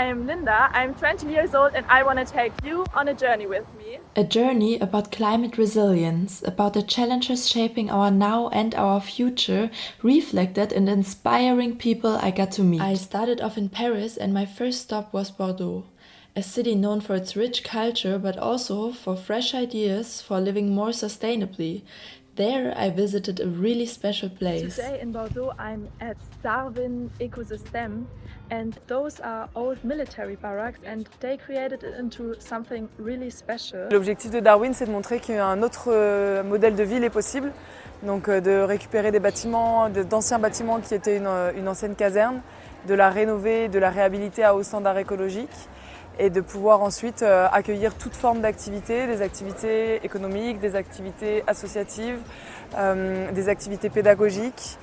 I'm Linda, I'm 20 years old and I want to take you on a journey with me. A journey about climate resilience, about the challenges shaping our now and our future, reflected in the inspiring people I got to meet. I started off in Paris and my first stop was Bordeaux, a city known for its rich culture but also for fresh ideas for living more sustainably. There I visited a really special place. Today in Bordeaux I'm at Darwin Ecosystem, and those are old military barracks and they created it into something really special. L'objectif de Darwin, c'est de montrer qu'un autre modèle de ville est possible, donc de récupérer des bâtiments, d'anciens bâtiments qui étaient une ancienne caserne, de la rénover, de la réhabiliter à haut standard écologique et de pouvoir ensuite accueillir toute forme d'activités, des activités économiques, des activités associatives, des activités pédagogiques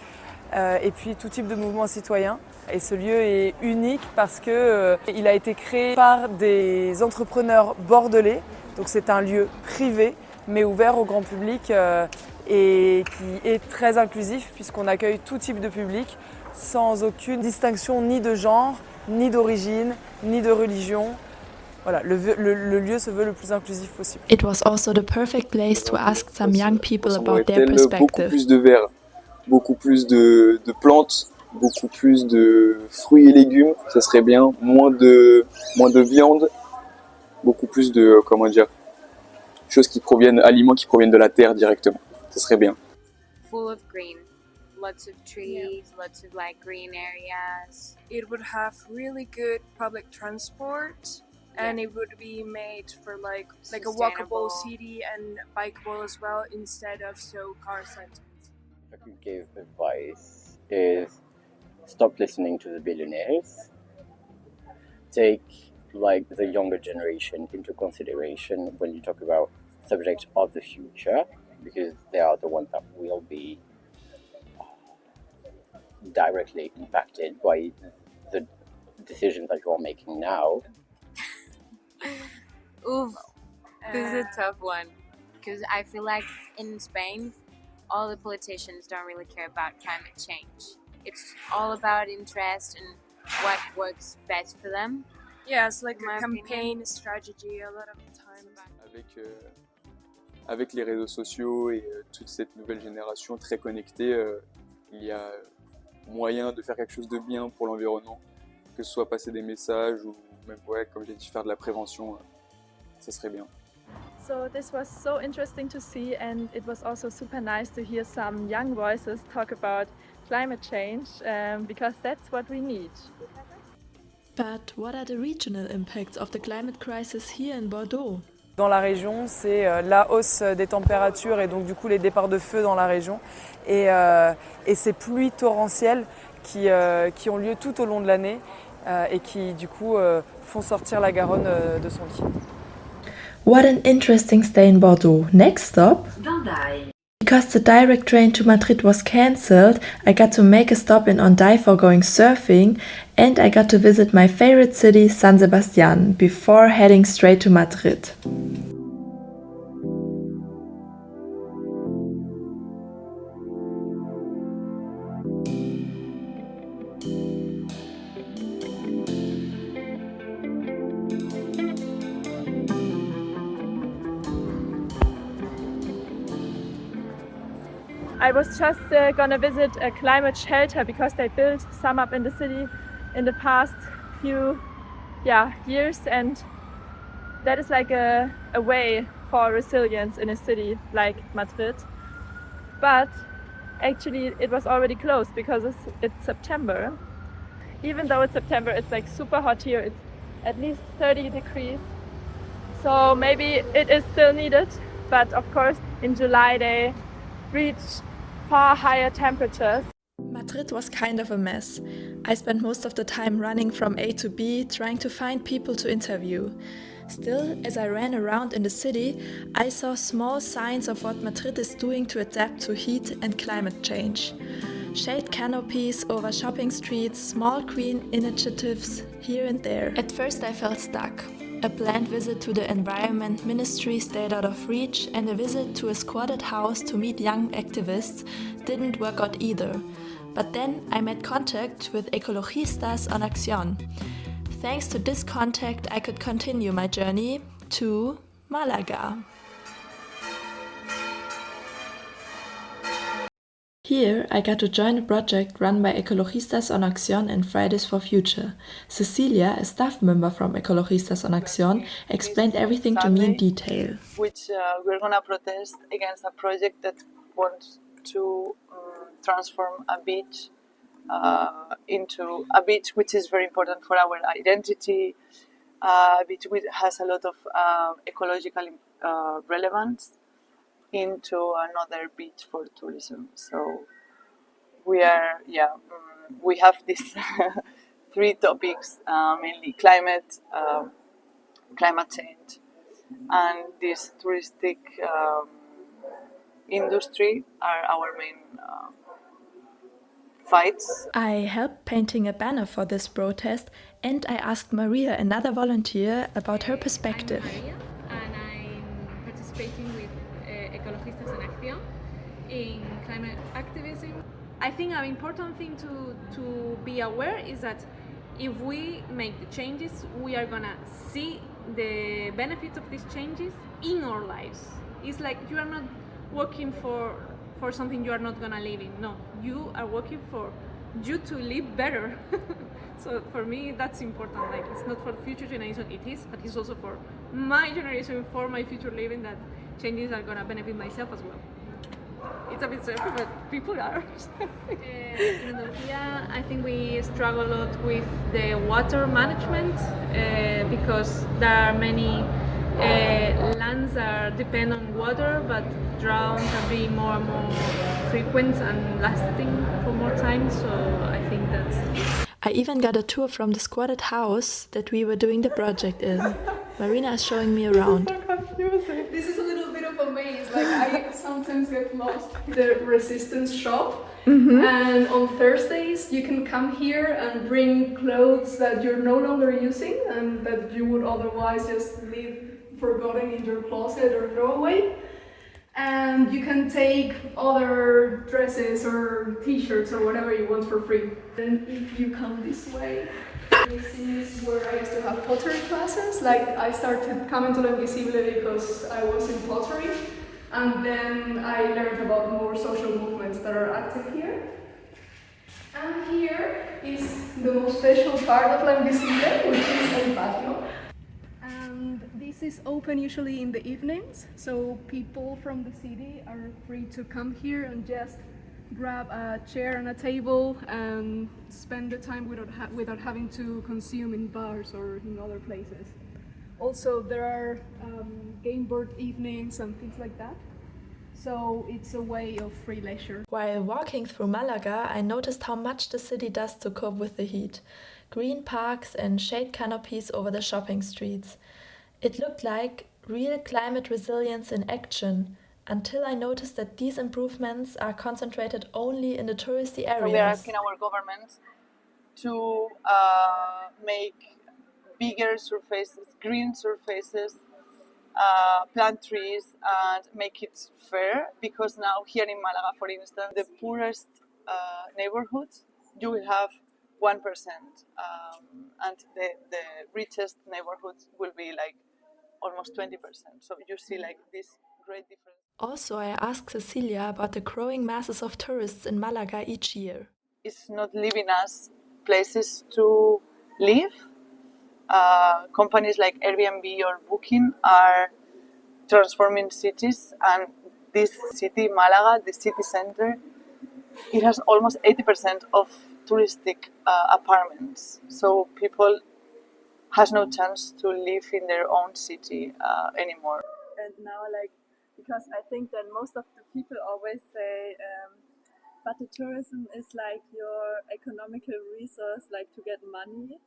et puis tout type de mouvement citoyen. Et ce lieu est unique parce qu'il a été créé par des entrepreneurs bordelais, donc c'est un lieu privé mais ouvert au grand public et qui est très inclusif puisqu'on accueille tout type de public sans aucune distinction ni de genre, ni d'origine, ni de religion. Voilà, le lieu se veut le plus inclusif possible. It was also the perfect place to ask some young people about their Beaucoup perspective. plus de verre, beaucoup plus de plantes, beaucoup plus de fruits et légumes, ça serait bien. Moins de viande, beaucoup plus de, aliments qui proviennent de la terre directement. Ça serait bien. Full of green. Lots of trees, lots of green areas. It would have really good public transport and it would be made for like a walkable city and bikeable as well instead of so car-centered. If I could give advice is stop listening to the billionaires. Take the younger generation into consideration when you talk about subjects of the future, because they are the ones that will be directly impacted by the decisions that you're making now. Oof, this is a tough one because I feel like in Spain, all the politicians don't really care about climate change. It's all about interest and what works best for them. Yeah, it's like a campaign strategy a lot of the time. Avec les réseaux sociaux et toute cette nouvelle génération très connectée, il y a moyen de faire quelque chose de bien pour l'environnement, que ce soit passer des messages ou même, comme j'ai dit, faire de la prévention, ça serait bien. So this was so interesting to see, and it was also super nice to hear some young voices talk about climate change, because that's what we need. But what are the regional impacts of the climate crisis here in Bordeaux? Dans la région, c'est la hausse des températures et donc du coup les départs de feu dans la région et ces pluies torrentielles qui ont lieu tout au long de l'année et qui du coup font sortir la Garonne de son lit. What an interesting stay in Bordeaux. Next stop? Hendaye. Because the direct train to Madrid was cancelled, I got to make a stop in Hendaye for going surfing, and I got to visit my favorite city, San Sebastián, before heading straight to Madrid. I was just gonna visit a climate shelter because they built some up in the city in the past few years, and that is like a way for resilience in a city like Madrid. But actually it was already closed because it's September. Even though it's September, it's like super hot here. It's at least 30 degrees. So maybe it is still needed, but of course in July they reach far higher temperatures. Madrid was kind of a mess. I spent most of the time running from A to B, trying to find people to interview. Still, as I ran around in the city, I saw small signs of what Madrid is doing to adapt to heat and climate change. Shade canopies over shopping streets, small green initiatives here and there. At first I felt stuck. A planned visit to the Environment Ministry stayed out of reach, and a visit to a squatted house to meet young activists didn't work out either. But then I made contact with ecologistas on Acción. Thanks to this contact, I could continue my journey to Malaga. Here, I got to join a project run by Ecologistas en Acción and Fridays for Future. Cecilia, a staff member from Ecologistas en Acción, explained everything to me in detail. Which we're going to protest against a project that wants to transform a beach into a beach which is very important for our identity, a beach which has a lot of ecological relevance, into another beach for tourism. So we have these three topics, mainly climate change, and this touristic industry are our main fights. I helped painting a banner for this protest, and I asked Maria, another volunteer, about her perspective. I'm Maria, and I'm participating with Ecologistas en Acción in climate activism. I think an important thing to be aware is that if we make the changes, we are gonna see the benefits of these changes in our lives. It's like you are not working for something you are not gonna live in. No, you are working for you to live better. So for me, that's important. Like, it's not for future generation, it is, but it's also for my generation, for my future living, that changes are gonna benefit myself as well. It's a bit selfish, but people are. In Andalusia, I think we struggle a lot with the water management because there are many lands that depend on water, but droughts are being more and more frequent and lasting for more time. So I think that's. I even got a tour from the squatted house that we were doing the project in. Marina is showing me around. So confusing. This is a little bit of a maze. Like, I sometimes get lost in the resistance shop. And on Thursdays you can come here and bring clothes that you're no longer using and that you would otherwise just leave forgotten in your closet or throw away. And you can take other dresses or t-shirts or whatever you want for free. And if you come this way, this is where I used to have pottery classes. Like, I started coming to La Invisible because I was in pottery, and then I learned about more social movements that are active here. And here is the most special part of La Invisible, which is El Patio. And this is open usually in the evenings, so people from the city are free to come here and just grab a chair and a table and spend the time without having to consume in bars or in other places. Also, there are game board evenings and things like that. So it's a way of free leisure. While walking through Malaga, I noticed how much the city does to cope with the heat. Green parks and shade canopies over the shopping streets. It looked like real climate resilience in action, until I noticed that these improvements are concentrated only in the touristy areas. So we are asking our governments to make bigger surfaces, green surfaces, plant trees, and make it fair, because now here in Malaga, for instance, the poorest neighborhoods, you will have 1%, and the richest neighborhoods will be like almost 20%. So you see like this great difference. Also, I asked Cecilia about the growing masses of tourists in Malaga each year. It's not leaving us places to live. Companies like Airbnb or Booking are transforming cities, and this city, Malaga, the city center, it has almost 80% of touristic apartments. So people has no chance to live in their own city anymore. And now, like, because I think that most of the people always say, but the tourism is like your economical resource, like to get money.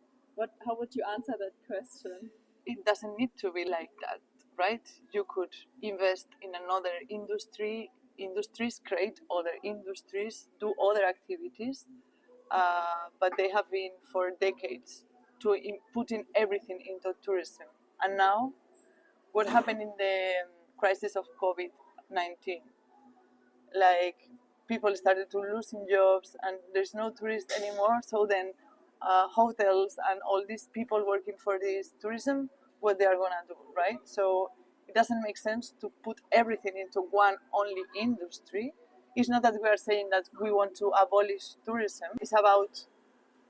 How would you answer that question? It doesn't need to be like that, right? You could invest in another industries, create other industries, do other activities, but they have been for decades putting everything into tourism. And now, what happened in the crisis of COVID-19? Like, people started to losing jobs and there's no tourists anymore, so then hotels and all these people working for this tourism, what they are going to do, right? So it doesn't make sense to put everything into one only industry. It's not that we are saying that we want to abolish tourism. It's about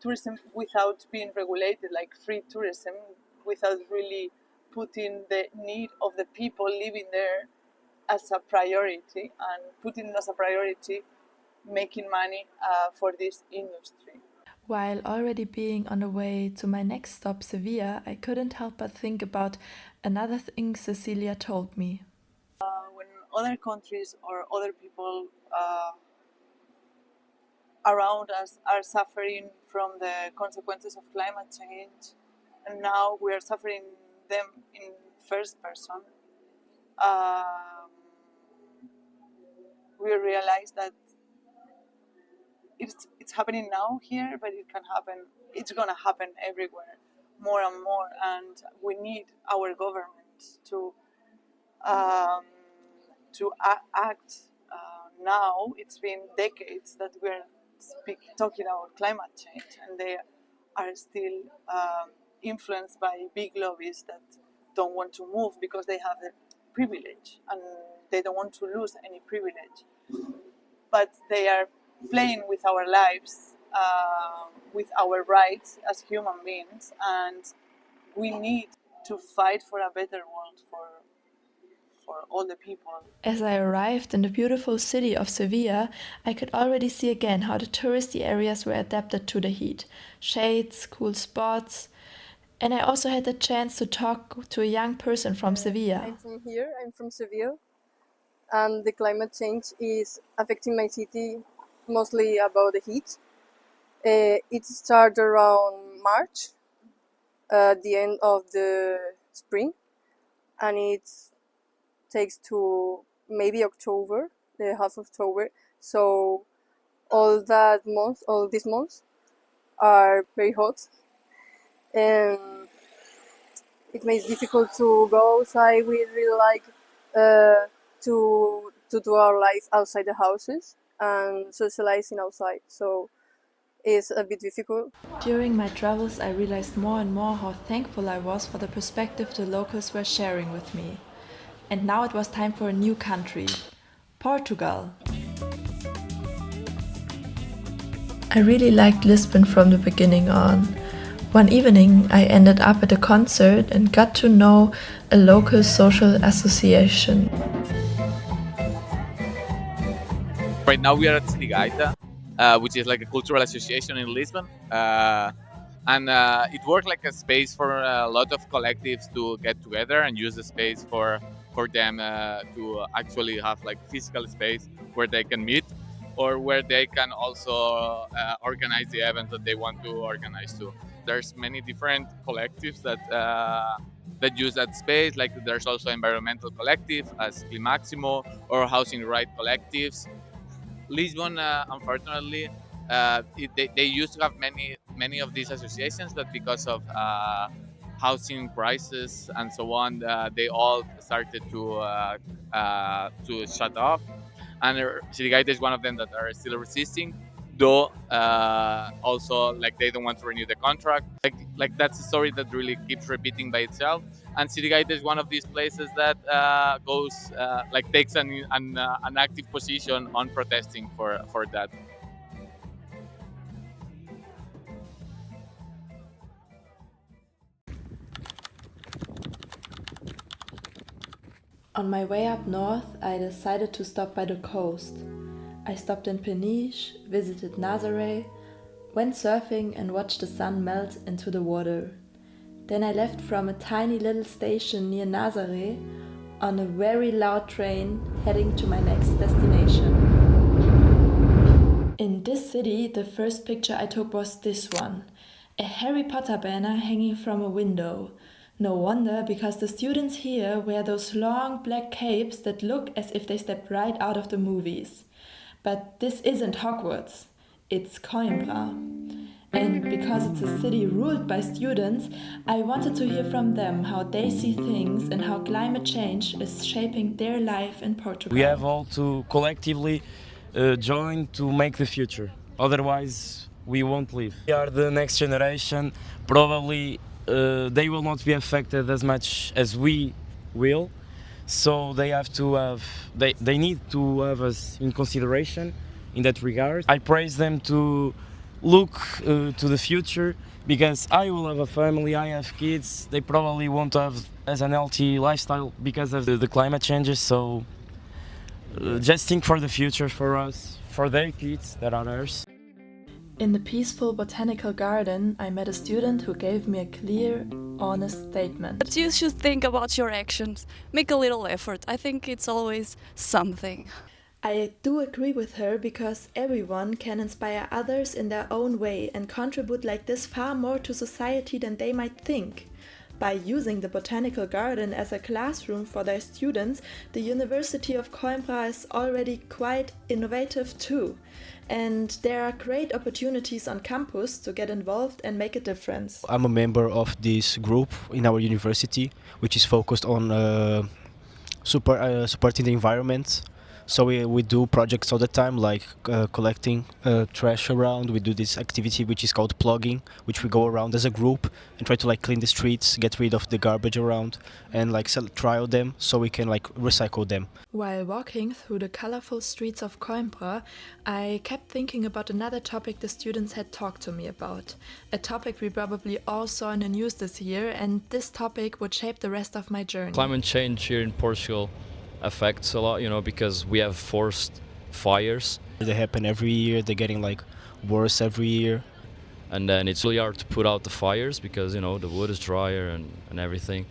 tourism without being regulated, like free tourism, without really putting the need of the people living there as a priority, and putting as a priority making money for this industry. While already being on the way to my next stop, Sevilla, I couldn't help but think about another thing Cecilia told me. When other countries or other people around us are suffering from the consequences of climate change, and now we are suffering them in first person, we realize that it's happening now here, but it can happen. It's gonna happen everywhere, more and more, and we need our government to act now. It's been decades that we're talking about climate change, and they are still influenced by big lobbies that don't want to move because they have the privilege and they don't want to lose any privilege. But they are playing with our lives, with our rights as human beings, and we need to fight for a better world for all the people. As I arrived in the beautiful city of Sevilla, I could already see again how the touristy areas were adapted to the heat. Shades, cool spots, and I also had the chance to talk to a young person from Sevilla. I'm from here, I'm from Seville, and the climate change is affecting my city mostly about the heat. It started around March, the end of the spring, and it takes to maybe October, the half of October. So all these months are very hot, and it makes it difficult to go outside. We really like to do our life outside the houses and socializing outside. So it's a bit difficult. During my travels, I realized more and more how thankful I was for the perspective the locals were sharing with me. And now it was time for a new country, Portugal. I really liked Lisbon from the beginning on. One evening I ended up at a concert and got to know a local social association. Right now we are at Cigaita, which is like a cultural association in Lisbon. And it worked like a space for a lot of collectives to get together and use the space for them to actually have like physical space where they can meet, or where they can also organize the events that they want to organize too. There's many different collectives that use that space. Like there's also environmental collective as Climaximo or housing right collectives. Lisbon, unfortunately, they used to have many of these associations, but because of housing prices and so on, they all started to shut off. And Sirigaita is one of them that are still resisting, though also like they don't want to renew the contract. Like that's a story that really keeps repeating by itself. And Sirigaita is one of these places that takes an active position on protesting for that. On my way up north, I decided to stop by the coast. I stopped in Peniche, visited Nazaré, went surfing and watched the sun melt into the water. Then I left from a tiny little station near Nazaré on a very loud train heading to my next destination. In this city, the first picture I took was this one, a Harry Potter banner hanging from a window. No wonder, because the students here wear those long black capes that look as if they stepped right out of the movies. But this isn't Hogwarts, it's Coimbra. And because it's a city ruled by students, I wanted to hear from them how they see things and how climate change is shaping their life in Portugal. We have all to collectively join to make the future. Otherwise, we won't live. We are the next generation. Probably they will not be affected as much as we will. So they have to have, they need to have us in consideration in that regard. I praise them to look to the future, because I will have a family, I have kids, they probably won't have as an healthy lifestyle because of the climate changes. So just think for the future, for us, for their kids that are ours. In the peaceful botanical garden, I met a student who gave me a clear, honest statement. But you should think about your actions. Make a little effort. I think it's always something. I do agree with her, because everyone can inspire others in their own way and contribute like this far more to society than they might think. By using the botanical garden as a classroom for their students, the University of Coimbra is already quite innovative too. And there are great opportunities on campus to get involved and make a difference. I'm a member of this group in our university, which is focused on supporting the environment. So we do projects all the time, like collecting trash around. We do this activity which is called plugging, which we go around as a group and try to like clean the streets, get rid of the garbage around, and like trial them so we can like recycle them. While walking through the colorful streets of Coimbra, I kept thinking about another topic the students had talked to me about. A topic we probably all saw in the news this year, and this topic would shape the rest of my journey. Climate change here in Portugal affects a lot, you know, because we have forest fires. They happen every year, they're getting like worse every year. And then it's really hard to put out the fires because, you know, the wood is drier and everything.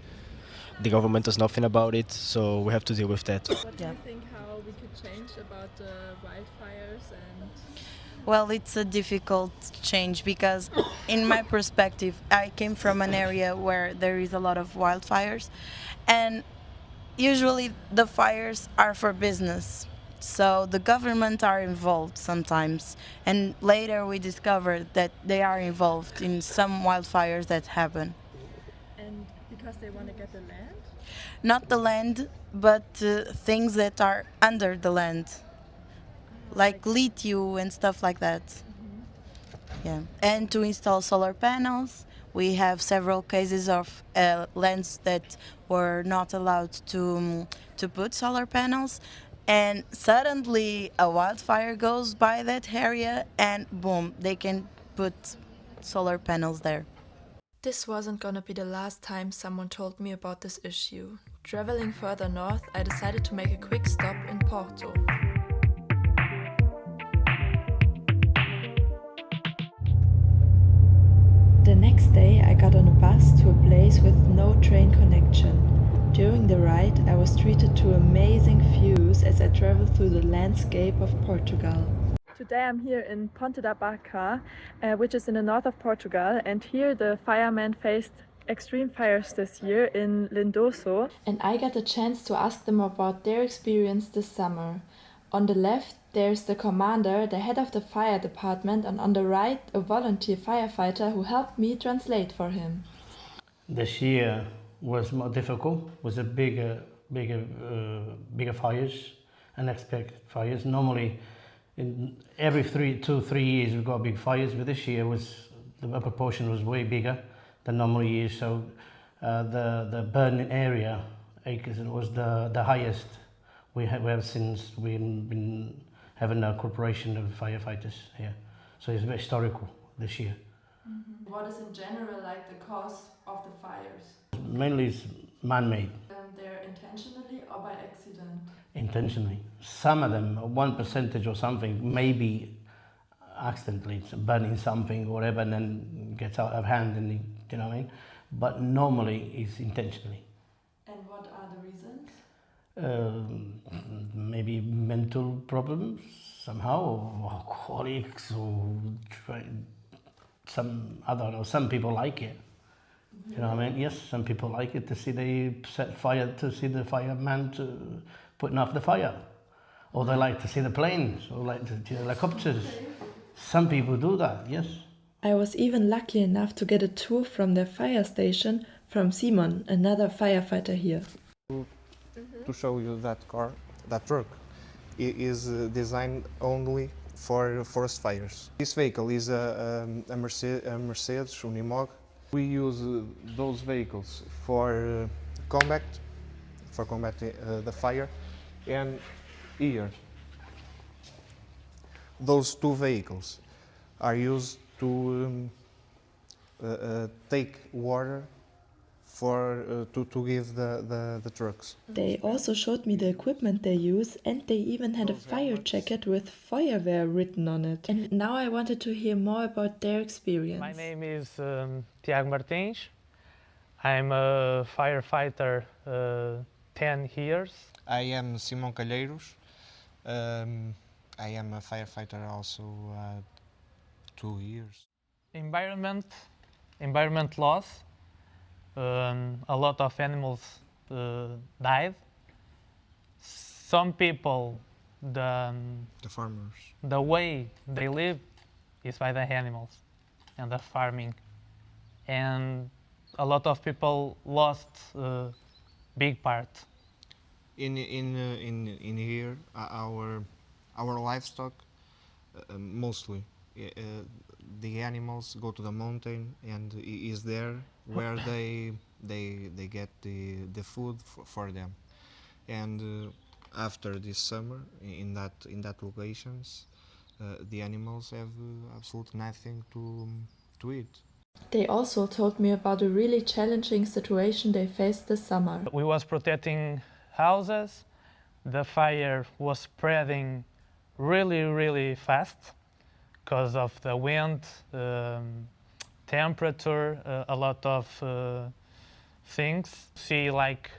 The government does nothing about it, so we have to deal with that. What do you think how we could change about the wildfires? And well, it's a difficult change because in my perspective, I came from an area where there is a lot of wildfires, and usually the fires are for business, so the government are involved sometimes, and later we discovered that they are involved in some wildfires that happen. And because they want to get the land? Not the land, but things that are under the land, like lithium and stuff like that. Yeah, and to install solar panels. We have several cases of lands that were not allowed to put solar panels, and suddenly a wildfire goes by that area and boom, they can put solar panels there. This wasn't gonna be the last time someone told me about this issue. Traveling further north, I decided to make a quick stop in Porto. The next day I got on a bus to a place with no train connection. During the ride I was treated to amazing views as I traveled through the landscape of Portugal. Today I'm here in Ponte da Barca, which is in the north of Portugal, and here the firemen faced extreme fires this year in Lindoso. And I got a chance to ask them about their experience this summer. On the left there's the commander, the head of the fire department, and on the right a volunteer firefighter who helped me translate for him. This year was more difficult, was a bigger fires, unexpected fires. Normally in every 2-3 years we've got big fires, but this year the proportion was way bigger than normal years. So the burning area acres was the highest we have since we've been having a corporation of firefighters here. So it's very historical this year. Mm-hmm. What is in general like the cause of the fires? Mainly it's man-made. They're intentionally or by accident? Intentionally. Some of them, 1% or something, maybe accidentally burning something or whatever, and then gets out of hand, and you know what I mean? But normally it's intentionally. And what are the reasons? Maybe mental problems somehow, or alcoholics, or I don't know, some people like it. You know what I mean? Yes, some people like it to see they set fire, to see the fireman putting off the fire. Or they like to see the planes, or like the helicopters. Some people do that, yes. I was even lucky enough to get a tour from their fire station from Simon, another firefighter here. To show you that truck, it is designed only for forest fires. This vehicle is a Mercedes Unimog. We use those vehicles for combating the fire, and here those two vehicles are used to take water to give the trucks. They also showed me the equipment they use, and they even had a fire jacket with Feuerwehr written on it. And now I wanted to hear more about their experience. My name is Tiago Martins. I'm a firefighter 10 years. I am Simão Calheiros. I am a firefighter also 2 years. Environment loss. A lot of animals died. Some people, the farmers, the way they live is by the animals and the farming, and a lot of people lost big part. In here, our livestock mostly. The animals go to the mountain and is there where they get the food for them. And after this summer, in that locations, the animals have absolutely nothing to eat. They also told me about a really challenging situation they faced this summer. We was protecting houses. The fire was spreading really fast because of the wind, temperature, a lot of things. See like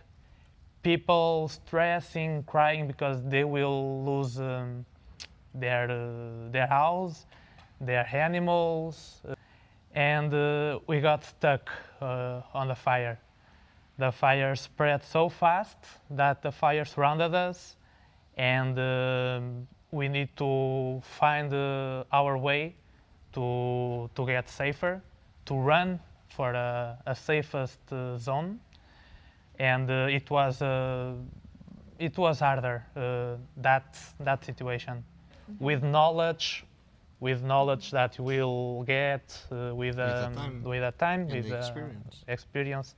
people stressing, crying because they will lose their house, their animals, and we got stuck on the fire. The fire spread so fast that the fire surrounded us, and we need to find our way to get safer, to run for a safest zone, and it was harder that situation. With knowledge that we'll get with experience,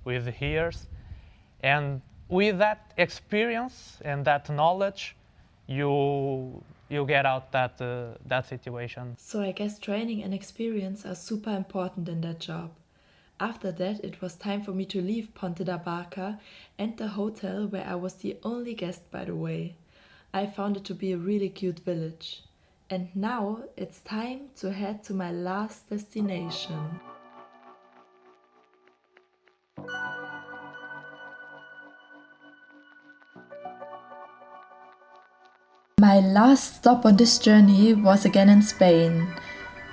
with years, and with that experience and that knowledge, you get out that situation. So I guess training and experience are super important in that job. After that, it was time for me to leave Ponte da Barca and the hotel where I was the only guest, by the way. I found it to be a really cute village. And now it's time to head to my last destination. My last stop on this journey was again in Spain.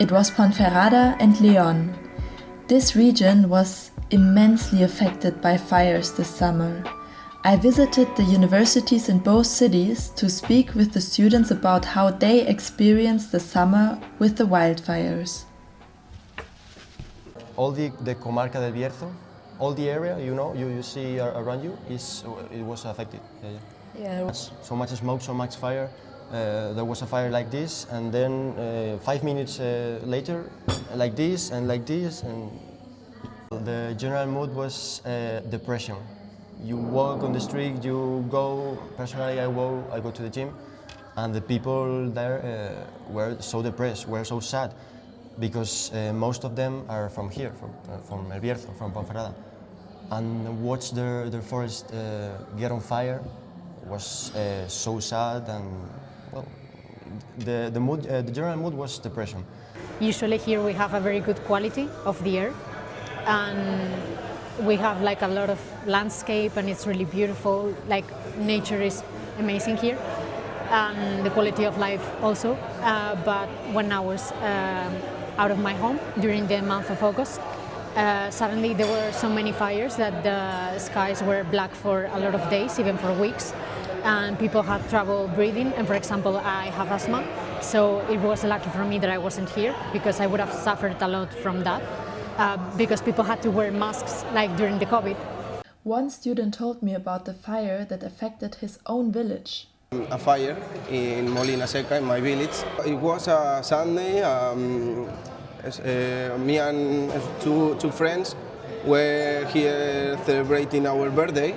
It was Ponferrada and León. This region was immensely affected by fires this summer. I visited the universities in both cities to speak with the students about how they experienced the summer with the wildfires. All the Comarca del Bierzo, all the area you see around you, it was affected. Yeah. So much smoke, so much fire. There was a fire like this, and then 5 minutes later, like this and like this, and the general mood was depression. You walk on the street, you go. Personally, I go to the gym, and the people there were so depressed, were so sad, because most of them are from here, from El Bierzo, from Ponferrada, and watch their forest get on fire was so sad, and well, the mood, the general mood was depression. Usually here we have a very good quality of the air, and we have like a lot of landscape, and it's really beautiful. Like nature is amazing here, and the quality of life also. But when I was out of my home during the month of August, suddenly there were so many fires that the skies were black for a lot of days, even for weeks, and people had trouble breathing. And for example, I have asthma, so it was lucky for me that I wasn't here, because I would have suffered a lot from that, because people had to wear masks like during the COVID. One student told me about the fire that affected his own village. A fire in Molina Seca, in my village. It was a Sunday. Me and two friends were here celebrating our birthday,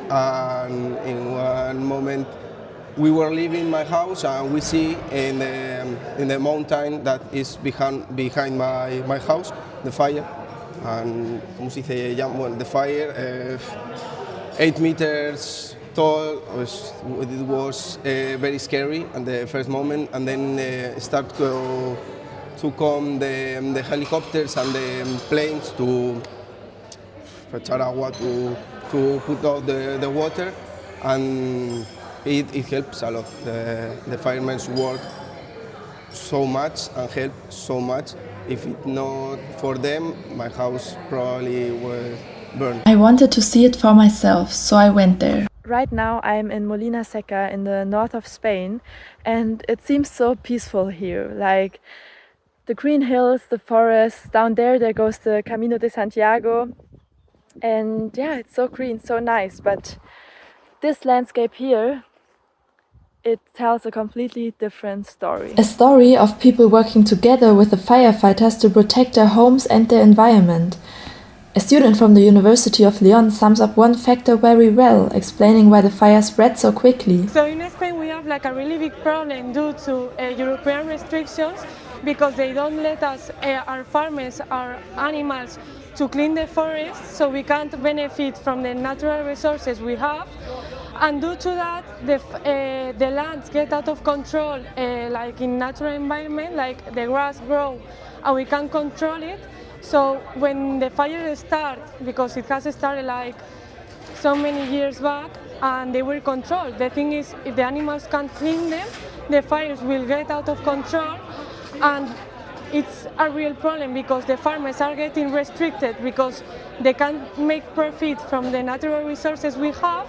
and in one moment we were leaving my house and we see in the mountain that is behind my house the fire, and the fire 8 meters tall. It was very scary at the first moment, and then start to come the helicopters and the planes to put out the water, and it helps a lot. The firemen work so much and help so much. If it not for them, my house probably was burned. I wanted to see it for myself, so I went there. Right now I'm in Molina Seca in the north of Spain, and it seems so peaceful here. Like the green hills, the forests, down there goes the Camino de Santiago, and yeah, it's so green, so nice. But this landscape here, it tells a completely different story. A story of people working together with the firefighters to protect their homes and their environment. A student from the University of Lyon sums up one factor very well, explaining why the fire spread so quickly. So in Spain we have like a really big problem due to European restrictions, because they don't let us, our farmers, our animals, to clean the forest, so we can't benefit from the natural resources we have. And due to that, the lands get out of control, like in natural environment, like the grass grow, and we can't control it. So when the fire starts, because it has started like so many years back, and they were controlled. The thing is, if the animals can't clean them, the fires will get out of control, and it's a real problem because the farmers are getting restricted because they can't make profit from the natural resources we have,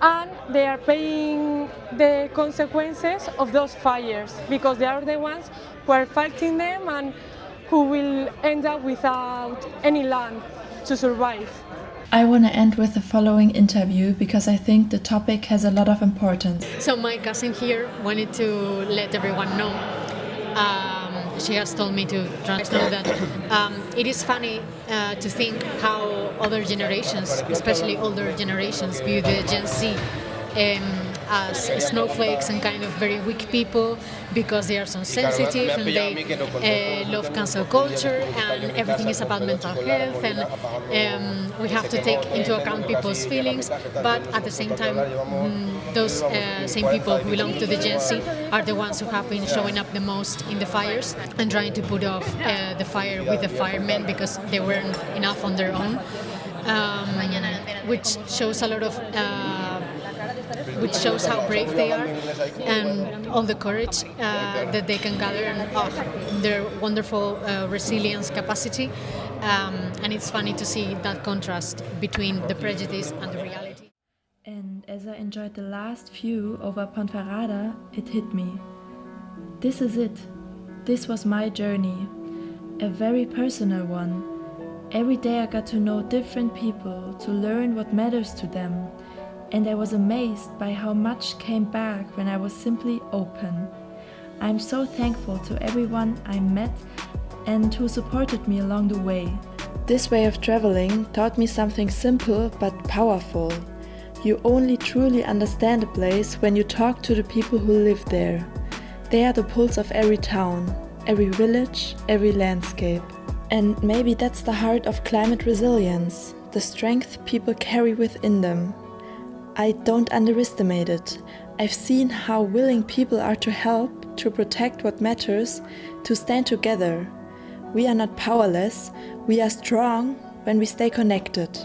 and they are paying the consequences of those fires because they are the ones who are fighting them and who will end up without any land to survive. I want to end with the following interview because I think the topic has a lot of importance. So my cousin here wanted to let everyone know. She has told me to know that it is funny to think how other generations, especially older generations, view the Gen Z as snowflakes and kind of very weak people because they are so sensitive and they love cancel culture and everything is about mental health, and we have to take into account people's feelings, but at the same time those same people who belong to the Gen Z are the ones who have been showing up the most in the fires and trying to put off the fire with the firemen because they weren't enough on their own, which shows a lot of which shows how brave they are and all the courage that they can gather and their wonderful resilience capacity. And it's funny to see that contrast between the prejudice and the reality. And as I enjoyed the last view over Ponferrada, it hit me. This is it. This was my journey. A very personal one. Every day I got to know different people, to learn what matters to them. And I was amazed by how much came back when I was simply open. I'm so thankful to everyone I met and who supported me along the way. This way of traveling taught me something simple but powerful. You only truly understand a place when you talk to the people who live there. They are the pulse of every town, every village, every landscape. And maybe that's the heart of climate resilience, the strength people carry within them. I don't underestimate it. I've seen how willing people are to help, to protect what matters, to stand together. We are not powerless, we are strong when we stay connected.